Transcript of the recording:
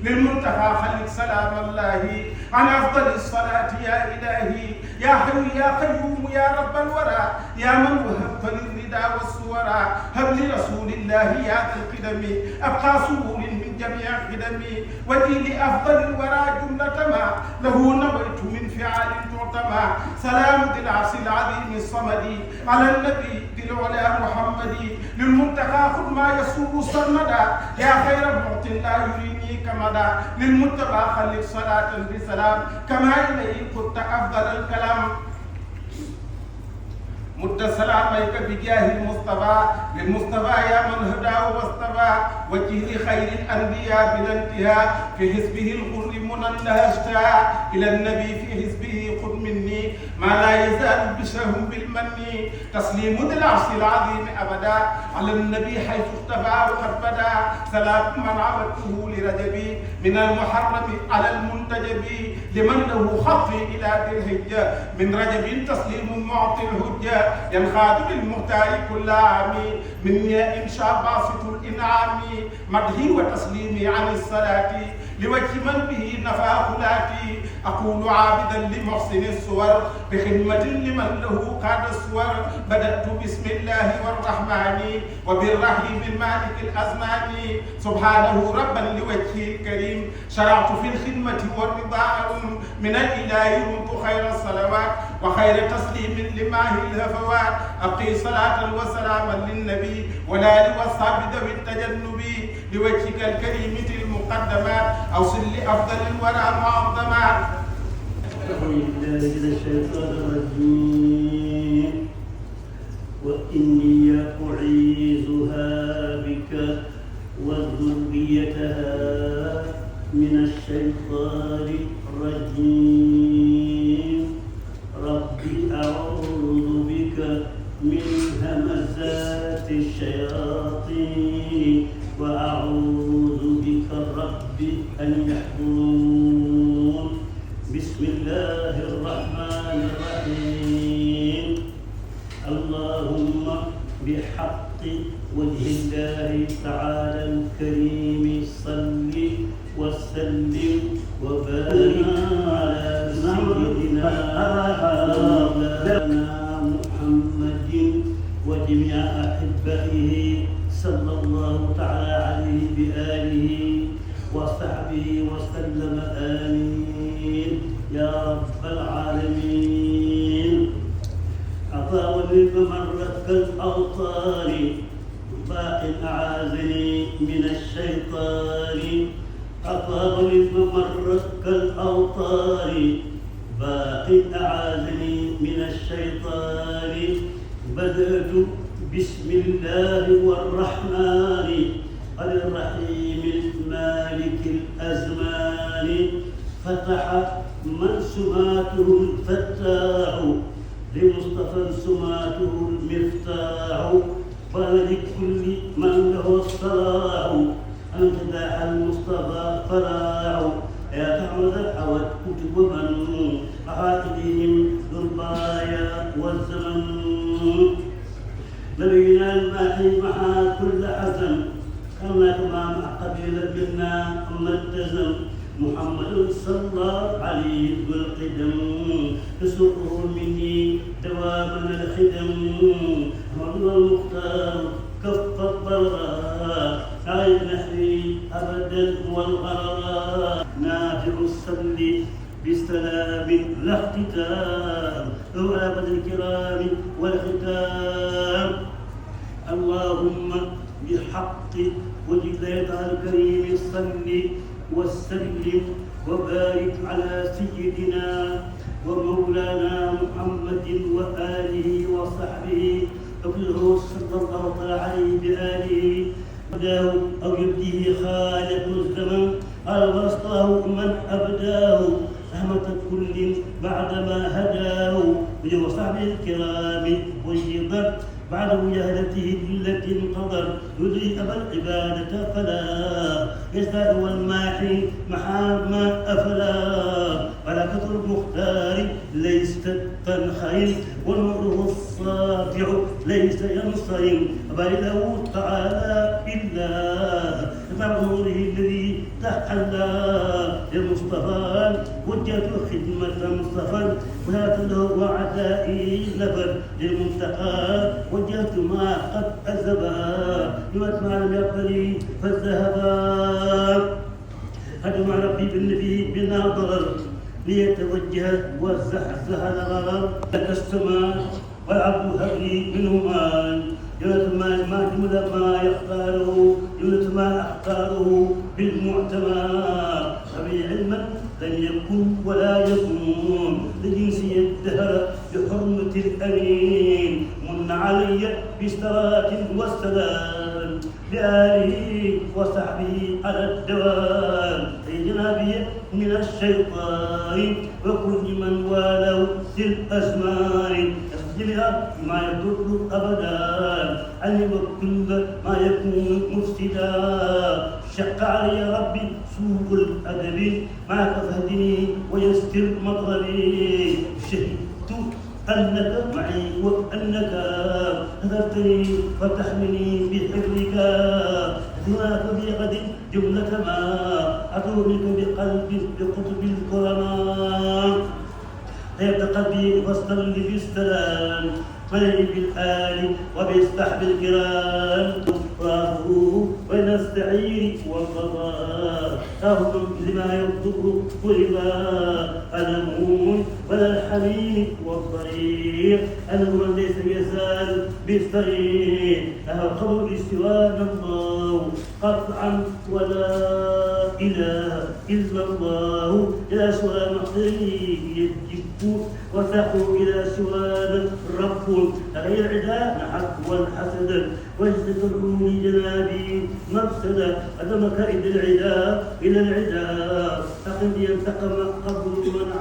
للمنتهى خلق سلام الله عن أفضل الصلاة يا إلهي يا حي يا قيوم يا رب الورى يا من وهبت للردى والسورى هب لرسول الله يا ذا القدم أبقى سرور من جميع القدم ودي لأفضل الورى جملة ما له نويت من فعال تعتمى سلام ذي العرش العظيم الصمد على النبي ذي العلا محمد للمنتهى خذ ما يسوق سرمدا يا خير معط لا يريني كمدا للمتبع خلق صلاة بسلام كما إليه قلت أفضل الكلام مد سلاميك بجاه المصطفى للمصطفى يا من هداه واصطفى وجه خير الانبياء بلا انتهاء في حزبه الغر منى لها اشتهى الى النبي في حزبه خذ مني ما لا يزال بشرهم بالمن تسليم ذي العرش العظيم ابدا على النبي حيث اختفى وقد بدا سلام من عبدته لرجبي من المحرم على المنتجب لمن له خطي الى ذي الحجه من رجب تسليم معطي الهجه ينخاذ للمختار كل عام مني إنشاء باسط الإنعام مدحي وتسليمي عن الصلاة لوجه من به نفى خلاتي أقول عابدا لمحسن الصور بخدمة لمن له قاد الصور بدأت بسم الله والرحمن وبالرحيم المالك الأزمان سبحانه ربا لوجهه الكريم شرعت في الخدمة والرضا من الإله رمت خير الصلوات وخير تسليم لماه الهفوات أبقي صلاة وسلاما للنبي ولا لوصحاب ذوي التجنب لوجهك الكريم في المقدمات أوصل لأفضل الورى معظمات. أعوذ بالله من الشيطان الرجيم وإني أعيذها بك وذريتها من الشيطان الرجيم رب أعوذ بك من همزات الشياطين وأعوذ بك رب أن يحضرون بسم الله الرحمن الرحيم اللهم بحق وجه الله تعالى الكريم صل وسلم وبارك على سيدنا مولانا محمد وجميع أحبائه صلى الله تعالى عليه بآله وصحبه وسلم آمين يا رب العالمين. أطاول ممرك الأوطان باق أعاذني من الشيطان أطاول ممرك الأوطان باق أعاذني من الشيطان بدأت بسم الله والرحمن الرحيم المالك الأزمان فتح من سماته الفتاح لمصطفى سماته المفتاح ولكل من له الصلاح أنت داح المصطفى فلاح يا تعمد حوت كتب من أحاكدهم ذو البرايا والزمن نبينا الماحي مع كل حزن كما مع قبيلة منا أما التزم محمد صلى الله عليه بالقدم تسره مني دواما الخدم محمد المختار كف الضراء على نحري أبدا والغراء نافع السل بسلام لا اختتام ذو أبد الكرام والختام اللهم بحق وجه الله تعالى الكريم صل وسلم وبارك على سيدنا ومولانا محمد وآله وصحبه وكله صلى الله عليه بآله أبداه أو يبديه خالق الزمن قال واصطاه من أبداه رحمة كل بعدما هداه وصحبه الكرام ويضت بعد مجاهدته التي انقضر يدري أبا العبادة فلا يزداد والماحي محاما أفلا بركة المختار ليست تنخرم ونوره الساطع ليس ينصرم بل له تعالى إلا نور نوره الذي تحلى للمصطفى وجهت خدمة مصطفى وهات له وعدائي نفر للمنتقى وجهت ما قد أزبا بمسمع لم يقتري فالذهبا هدم ربي بالنبي بنا ضرر ليتوجه والزحزح الغرر لك السماء والعبد هبلي منهما جملة ما جملة ما يختاره جملة ما أختاره بالمعتمر أبي علما لم يكن ولا يكون لجنسي الدهر بحرمة الأمين من علي باشتراك والسلام بآله وصحبه على الدوام في جنابي من الشيطان وكل من والوا في الأزمان جميعا ما يضر أبدا أن وكل ما يكون مفسدا شق علي ربي سوء الأدب معك فهدني ويستر مطلبي شهدت أنك معي وأنك هدرتني فتحمني بحبك هناك بغد جملة ما أدعو بك بقلب بقطب الكرماء فيبت قلبي فاصطل بالسلام ملئ بالآل وبالسحب الكرام وأخوه بين السعير والقضاء أخذ لما يضر ورضا ألمون ولا الحميم والطريق أنه من ليس يزال بالطريق أخذ استواء الله قطعا ولا إله إلا الله إلى سوى محضره يجب وتقوا إلى سوى الرب غير العداء نحق والحسد واجتثروا جنابي مفسدا أدم كائد العداء إلى العداء فقد ينتقم قبل من